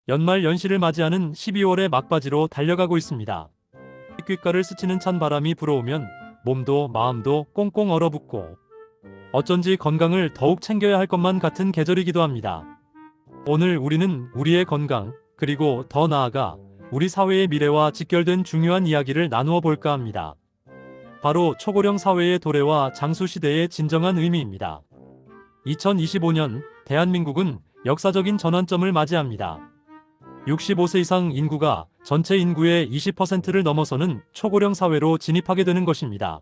연말 연시를 맞이하는 12월의 막바지로 달려가고 있습니다. 귓가를 스치는 찬 바람이 불어오면 몸도 마음도 꽁꽁 얼어붙고 어쩐지 건강을 더욱 챙겨야 할 것만 같은 계절이기도 합니다. 오늘 우리는 우리의 건강, 그리고 더 나아가 우리 사회의 미래와 직결된 중요한 이야기를 나누어 볼까 합니다. 바로 초고령 사회의 도래와 장수시대의 진정한 의미입니다. 2025년 대한민국은 역사적인 전환점을 맞이합니다. 65세 이상 인구가 전체 인구의 20%를 넘어서는 초고령 사회로 진입하게 되는 것입니다.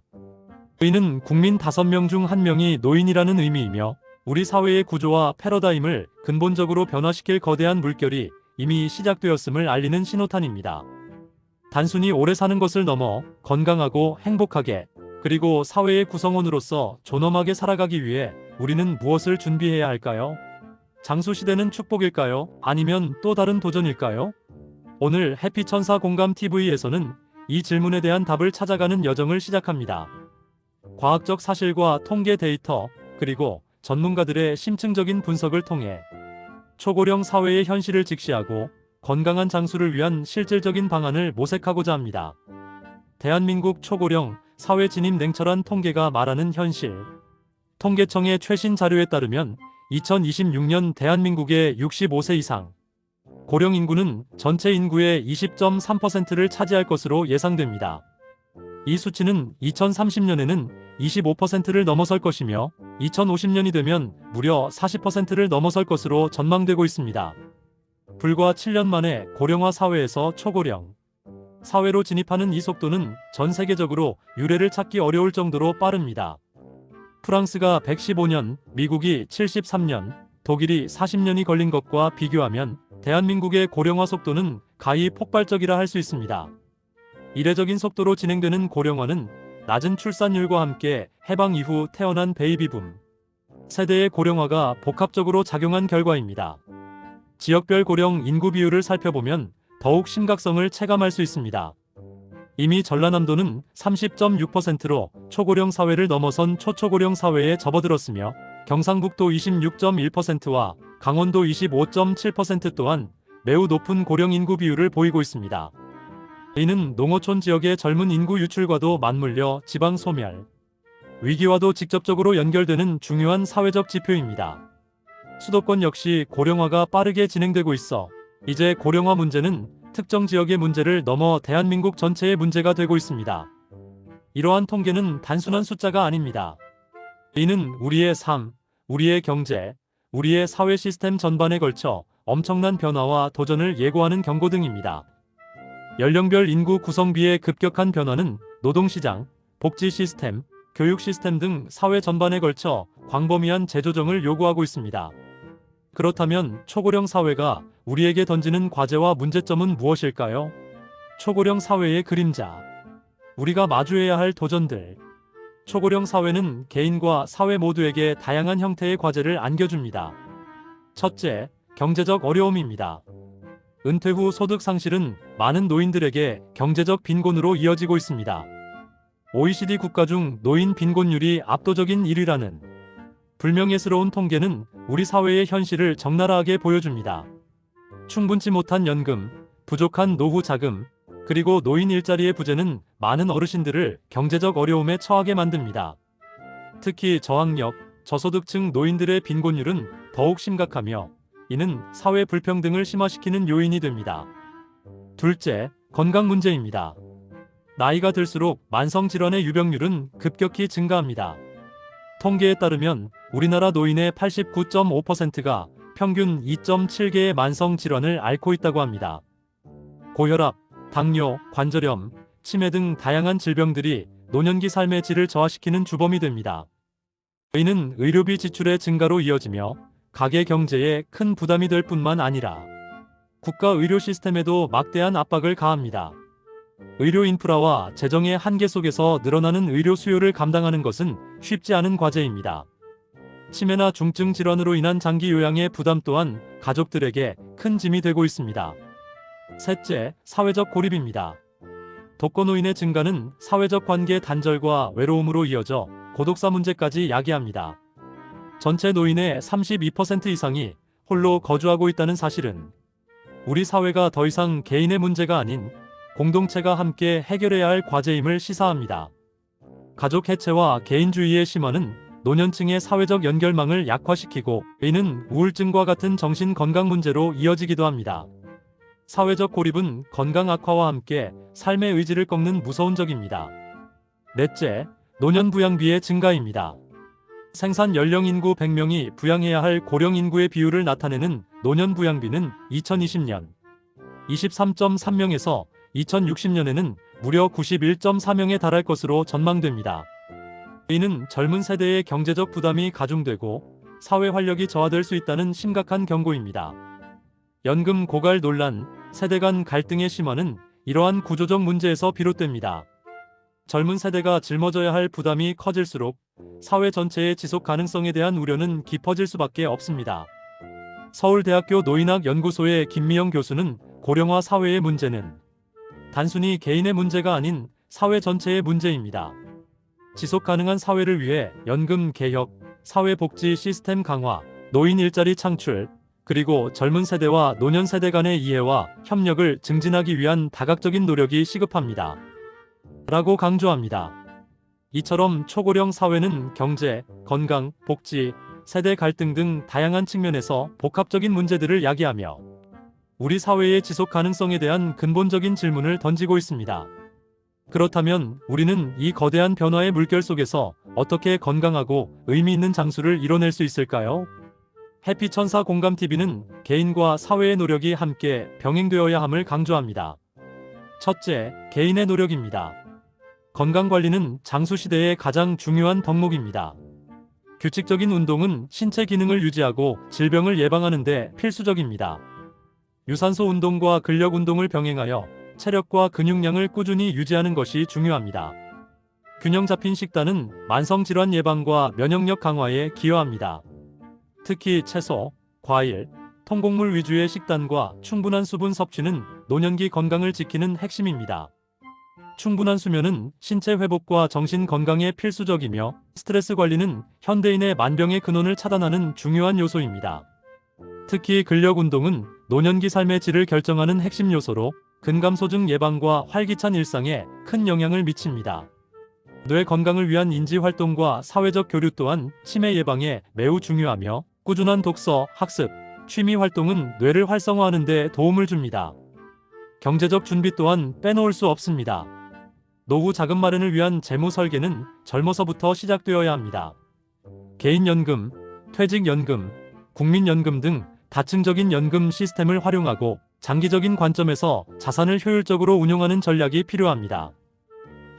이는 국민 5명 중 1명이 노인이라는 의미이며 우리 사회의 구조와 패러다임을 근본적으로 변화시킬 거대한 물결이 이미 시작되었음을 알리는 신호탄입니다. 단순히 오래 사는 것을 넘어 건강하고 행복하게, 그리고 사회의 구성원으로서 존엄하게 살아가기 위해 우리는 무엇을 준비해야 할까요? 장수시대는 축복일까요? 아니면 또 다른 도전일까요? 오늘 해피천사 공감TV에서는 이 질문에 대한 답을 찾아가는 여정을 시작합니다. 과학적 사실과 통계 데이터, 그리고 전문가들의 심층적인 분석을 통해 초고령 사회의 현실을 직시하고 건강한 장수를 위한 실질적인 방안을 모색하고자 합니다. 대한민국 초고령 사회 진입 냉철한 통계가 말하는 현실. 통계청의 최신 자료에 따르면 2026년 대한민국의 65세 이상 고령 인구는 전체 인구의 20.3%를 차지할 것으로 예상됩니다. 이 수치는 2030년에는 25%를 넘어설 것이며 2050년이 되면 무려 40%를 넘어설 것으로 전망되고 있습니다. 불과 7년 만에 고령화 사회에서 초고령 사회로 진입하는 이 속도는 전 세계적으로 유례를 찾기 어려울 정도로 빠릅니다. 프랑스가 115년, 미국이 73년, 독일이 40년이 걸린 것과 비교하면 대한민국의 고령화 속도는 가히 폭발적이라 할 수 있습니다. 이례적인 속도로 진행되는 고령화는 낮은 출산율과 함께 해방 이후 태어난 베이비붐 세대의 고령화가 복합적으로 작용한 결과입니다. 지역별 고령 인구 비율을 살펴보면 더욱 심각성을 체감할 수 있습니다. 이미 전라남도는 30.6%로 초고령 사회를 넘어선 초초고령 사회에 접어들었으며 경상북도 26.1%와 강원도 25.7% 또한 매우 높은 고령 인구 비율을 보이고 있습니다. 이는 농어촌 지역의 젊은 인구 유출과도 맞물려 지방 소멸 위기와도 직접적으로 연결되는 중요한 사회적 지표입니다. 수도권 역시 고령화가 빠르게 진행되고 있어 이제 고령화 문제는 특정 지역의 문제를 넘어 대한민국 전체의 문제가 되고 있습니다. 이러한 통계는 단순한 숫자가 아닙니다. 이는 우리의 삶, 우리의 경제, 우리의 사회 시스템 전반에 걸쳐 엄청난 변화와 도전을 예고하는 경고등입니다. 연령별 인구 구성비의 급격한 변화는 노동시장, 복지 시스템, 교육 시스템 등 사회 전반에 걸쳐 광범위한 재조정을 요구하고 있습니다. 그렇다면 초고령 사회가 우리에게 던지는 과제와 문제점은 무엇일까요? 초고령 사회의 그림자. 우리가 마주해야 할 도전들. 초고령 사회는 개인과 사회 모두에게 다양한 형태의 과제를 안겨줍니다. 첫째, 경제적 어려움입니다. 은퇴 후 소득 상실은 많은 노인들에게 경제적 빈곤으로 이어지고 있습니다. OECD 국가 중 노인 빈곤율이 압도적인 1위라는 불명예스러운 통계는 우리 사회의 현실을 적나라하게 보여줍니다. 충분치 못한 연금, 부족한 노후 자금, 그리고 노인 일자리의 부재는 많은 어르신들을 경제적 어려움에 처하게 만듭니다. 특히 저학력, 저소득층 노인들의 빈곤율은 더욱 심각하며 이는 사회 불평등을 심화시키는 요인이 됩니다. 둘째, 건강 문제입니다. 나이가 들수록 만성질환의 유병률은 급격히 증가합니다. 통계에 따르면 우리나라 노인의 89.5%가 평균 2.7개의 만성질환을 앓고 있다고 합니다. 고혈압, 당뇨, 관절염, 치매 등 다양한 질병들이 노년기 삶의 질을 저하시키는 주범이 됩니다. 이는 의료비 지출의 증가로 이어지며 가계 경제에 큰 부담이 될 뿐만 아니라 국가 의료 시스템에도 막대한 압박을 가합니다. 의료 인프라와 재정의 한계 속에서 늘어나는 의료 수요를 감당하는 것은 쉽지 않은 과제입니다. 치매나 중증 질환으로 인한 장기 요양의 부담 또한 가족들에게 큰 짐이 되고 있습니다. 셋째, 사회적 고립입니다. 독거노인의 증가는 사회적 관계 단절과 외로움으로 이어져 고독사 문제까지 야기합니다. 전체 노인의 32% 이상이 홀로 거주하고 있다는 사실은 우리 사회가 더 이상 개인의 문제가 아닌 공동체가 함께 해결해야 할 과제임을 시사합니다. 가족 해체와 개인주의의 심화는 노년층의 사회적 연결망을 약화시키고 이는 우울증과 같은 정신 건강 문제로 이어지기도 합니다. 사회적 고립은 건강 악화와 함께 삶의 의지를 꺾는 무서운 적입니다. 넷째, 노년 부양비의 증가입니다. 생산 연령 인구 100명이 부양해야 할 고령 인구의 비율을 나타내는 노년 부양비는 2020년 23.3명에서 2060년에는 무려 91.4명에 달할 것으로 전망됩니다. 이는 젊은 세대의 경제적 부담이 가중되고 사회 활력이 저하될 수 있다는 심각한 경고입니다. 연금 고갈 논란, 세대 간 갈등의 심화는 이러한 구조적 문제에서 비롯됩니다. 젊은 세대가 짊어져야 할 부담이 커질수록 사회 전체의 지속 가능성에 대한 우려는 깊어질 수밖에 없습니다. 서울대학교 노인학 연구소의 김미영 교수는 고령화 사회의 문제는 단순히 개인의 문제가 아닌 사회 전체의 문제입니다. 지속 가능한 사회를 위해 연금 개혁, 사회복지 시스템 강화, 노인 일자리 창출, 그리고 젊은 세대와 노년 세대 간의 이해와 협력을 증진하기 위한 다각적인 노력이 시급합니다. 라고 강조합니다. 이처럼 초고령 사회는 경제, 건강, 복지, 세대 갈등 등 다양한 측면에서 복합적인 문제들을 야기하며 우리 사회의 지속 가능성에 대한 근본적인 질문을 던지고 있습니다. 그렇다면 우리는 이 거대한 변화의 물결 속에서 어떻게 건강하고 의미 있는 장수를 이뤄낼 수 있을까요? 해피천사 공감TV는 개인과 사회의 노력이 함께 병행되어야 함을 강조합니다. 첫째, 개인의 노력입니다. 건강관리는 장수시대의 가장 중요한 덕목입니다. 규칙적인 운동은 신체 기능을 유지하고 질병을 예방하는 데 필수적입니다. 유산소 운동과 근력 운동을 병행하여 체력과 근육량을 꾸준히 유지하는 것이 중요합니다. 균형 잡힌 식단은 만성질환 예방과 면역력 강화에 기여합니다. 특히 채소, 과일, 통곡물 위주의 식단과 충분한 수분 섭취는 노년기 건강을 지키는 핵심입니다. 충분한 수면은 신체 회복과 정신 건강에 필수적이며 스트레스 관리는 현대인의 만병의 근원을 차단하는 중요한 요소입니다. 특히 근력 운동은 노년기 삶의 질을 결정하는 핵심 요소로 근감소증 예방과 활기찬 일상에 큰 영향을 미칩니다. 뇌 건강을 위한 인지 활동과 사회적 교류 또한 치매 예방에 매우 중요하며 꾸준한 독서, 학습, 취미 활동은 뇌를 활성화하는 데 도움을 줍니다. 경제적 준비 또한 빼놓을 수 없습니다. 노후 자금 마련을 위한 재무 설계는 젊어서부터 시작되어야 합니다. 개인연금, 퇴직연금, 국민연금 등 다층적인 연금 시스템을 활용하고 장기적인 관점에서 자산을 효율적으로 운용하는 전략이 필요합니다.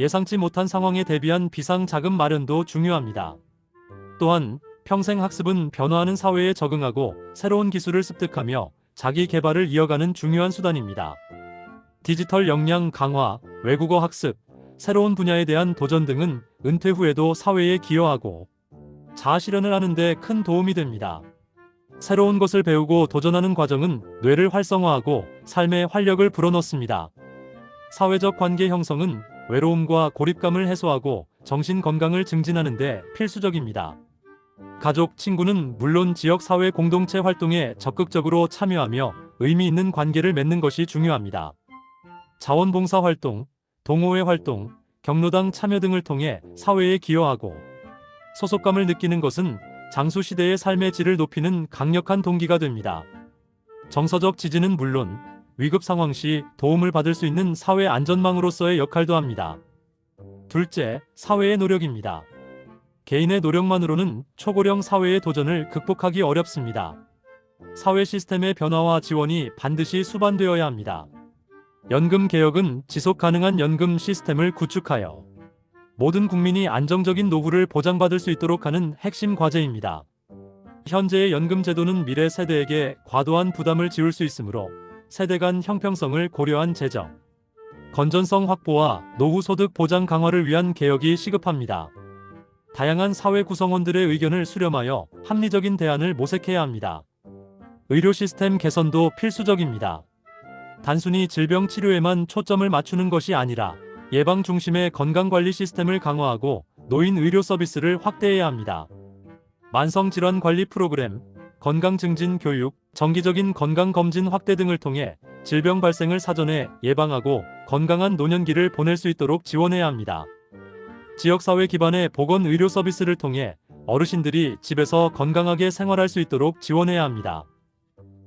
예상치 못한 상황에 대비한 비상자금 마련도 중요합니다. 또한 평생 학습은 변화하는 사회에 적응하고 새로운 기술을 습득하며 자기 개발을 이어가는 중요한 수단입니다. 디지털 역량 강화, 외국어 학습, 새로운 분야에 대한 도전 등은 은퇴 후에도 사회에 기여하고 자아 실현을 하는 데 큰 도움이 됩니다. 새로운 것을 배우고 도전하는 과정은 뇌를 활성화하고 삶의 활력을 불어넣습니다. 사회적 관계 형성은 외로움과 고립감을 해소하고 정신 건강을 증진하는 데 필수적입니다. 가족, 친구는 물론 지역 사회 공동체 활동에 적극적으로 참여하며 의미 있는 관계를 맺는 것이 중요합니다. 자원봉사 활동, 동호회 활동, 경로당 참여 등을 통해 사회에 기여하고 소속감을 느끼는 것은 장수시대의 삶의 질을 높이는 강력한 동기가 됩니다. 정서적 지지는 물론 위급 상황 시 도움을 받을 수 있는 사회 안전망으로서의 역할도 합니다. 둘째, 사회의 노력입니다. 개인의 노력만으로는 초고령 사회의 도전을 극복하기 어렵습니다. 사회 시스템의 변화와 지원이 반드시 수반되어야 합니다. 연금 개혁은 지속 가능한 연금 시스템을 구축하여 모든 국민이 안정적인 노후를 보장받을 수 있도록 하는 핵심 과제입니다. 현재의 연금 제도는 미래 세대에게 과도한 부담을 지울 수 있으므로 세대 간 형평성을 고려한 재정, 건전성 확보와 노후 소득 보장 강화를 위한 개혁이 시급합니다. 다양한 사회 구성원들의 의견을 수렴하여 합리적인 대안을 모색해야 합니다. 의료 시스템 개선도 필수적입니다. 단순히 질병 치료에만 초점을 맞추는 것이 아니라 예방 중심의 건강관리 시스템을 강화하고 노인 의료 서비스를 확대해야 합니다. 만성질환 관리 프로그램, 건강 증진 교육, 정기적인 건강검진 확대 등을 통해 질병 발생을 사전에 예방하고 건강한 노년기를 보낼 수 있도록 지원해야 합니다. 지역사회 기반의 보건의료 서비스를 통해 어르신들이 집에서 건강하게 생활할 수 있도록 지원해야 합니다.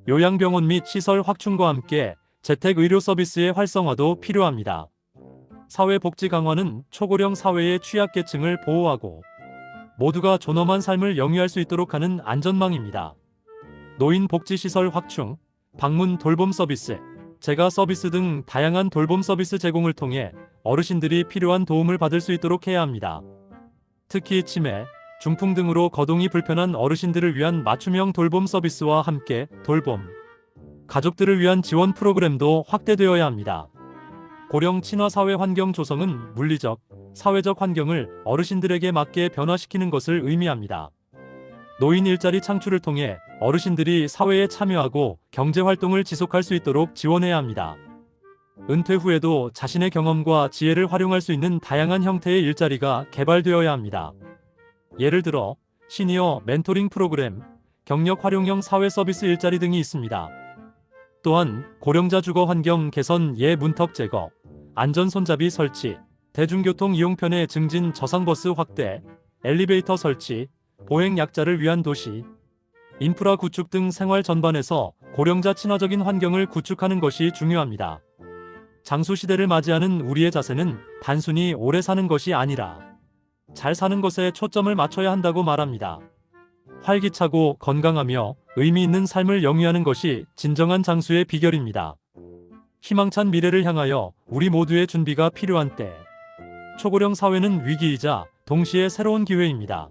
요양병원 및 시설 확충과 함께 재택의료 서비스의 활성화도 필요합니다. 사회복지 강화는 초고령 사회의 취약계층을 보호하고 모두가 존엄한 삶을 영위할 수 있도록 하는 안전망입니다. 노인복지시설 확충, 방문 돌봄 서비스, 재가 서비스 등 다양한 돌봄 서비스 제공을 통해 어르신들이 필요한 도움을 받을 수 있도록 해야 합니다. 특히 치매, 중풍 등으로 거동이 불편한 어르신들을 위한 맞춤형 돌봄 서비스와 함께 돌봄, 가족들을 위한 지원 프로그램도 확대되어야 합니다. 고령 친화 사회 환경 조성은 물리적, 사회적 환경을 어르신들에게 맞게 변화시키는 것을 의미합니다. 노인 일자리 창출을 통해 어르신들이 사회에 참여하고 경제 활동을 지속할 수 있도록 지원해야 합니다. 은퇴 후에도 자신의 경험과 지혜를 활용할 수 있는 다양한 형태의 일자리가 개발되어야 합니다. 예를 들어 시니어 멘토링 프로그램, 경력 활용형 사회 서비스 일자리 등이 있습니다. 또한 고령자 주거 환경 개선 예 문턱 제거, 안전 손잡이 설치, 대중교통 이용편의 증진 저상버스 확대, 엘리베이터 설치, 보행 약자를 위한 도시, 인프라 구축 등 생활 전반에서 고령자 친화적인 환경을 구축하는 것이 중요합니다. 장수 시대를 맞이하는 우리의 자세는 단순히 오래 사는 것이 아니라 잘 사는 것에 초점을 맞춰야 한다고 말합니다. 활기차고 건강하며 의미 있는 삶을 영위하는 것이 진정한 장수의 비결입니다. 희망찬 미래를 향하여 우리 모두의 준비가 필요한 때, 초고령 사회는 위기이자 동시에 새로운 기회입니다.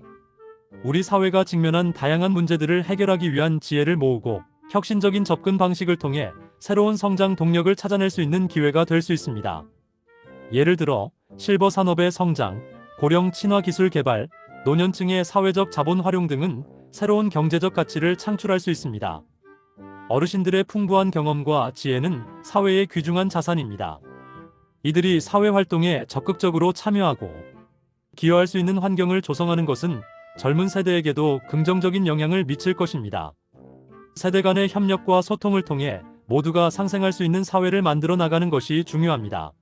우리 사회가 직면한 다양한 문제들을 해결하기 위한 지혜를 모으고 혁신적인 접근 방식을 통해 새로운 성장 동력을 찾아낼 수 있는 기회가 될 수 있습니다. 예를 들어 실버 산업의 성장, 고령 친화 기술 개발, 노년층의 사회적 자본 활용 등은 새로운 경제적 가치를 창출할 수 있습니다. 어르신들의 풍부한 경험과 지혜는 사회의 귀중한 자산입니다. 이들이 사회 활동에 적극적으로 참여하고 기여할 수 있는 환경을 조성하는 것은 젊은 세대에게도 긍정적인 영향을 미칠 것입니다. 세대 간의 협력과 소통을 통해 모두가 상생할 수 있는 사회를 만들어 나가는 것이 중요합니다.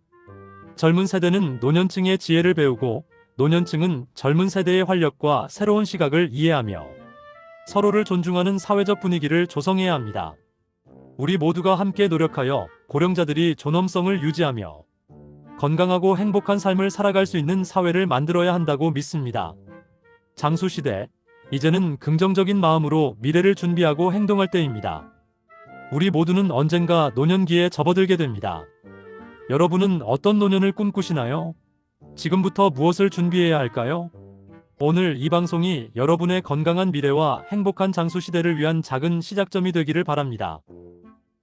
젊은 세대는 노년층의 지혜를 배우고 노년층은 젊은 세대의 활력과 새로운 시각을 이해하며 서로를 존중하는 사회적 분위기를 조성해야 합니다. 우리 모두가 함께 노력하여 고령자들이 존엄성을 유지하며 건강하고 행복한 삶을 살아갈 수 있는 사회를 만들어야 한다고 믿습니다. 장수시대, 이제는 긍정적인 마음으로 미래를 준비하고 행동할 때입니다. 우리 모두는 언젠가 노년기에 접어들게 됩니다. 여러분은 어떤 노년을 꿈꾸시나요? 지금부터 무엇을 준비해야 할까요? 오늘 이 방송이 여러분의 건강한 미래와 행복한 장수시대를 위한 작은 시작점이 되기를 바랍니다.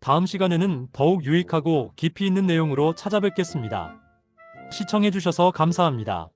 다음 시간에는 더욱 유익하고 깊이 있는 내용으로 찾아뵙겠습니다. 시청해주셔서 감사합니다.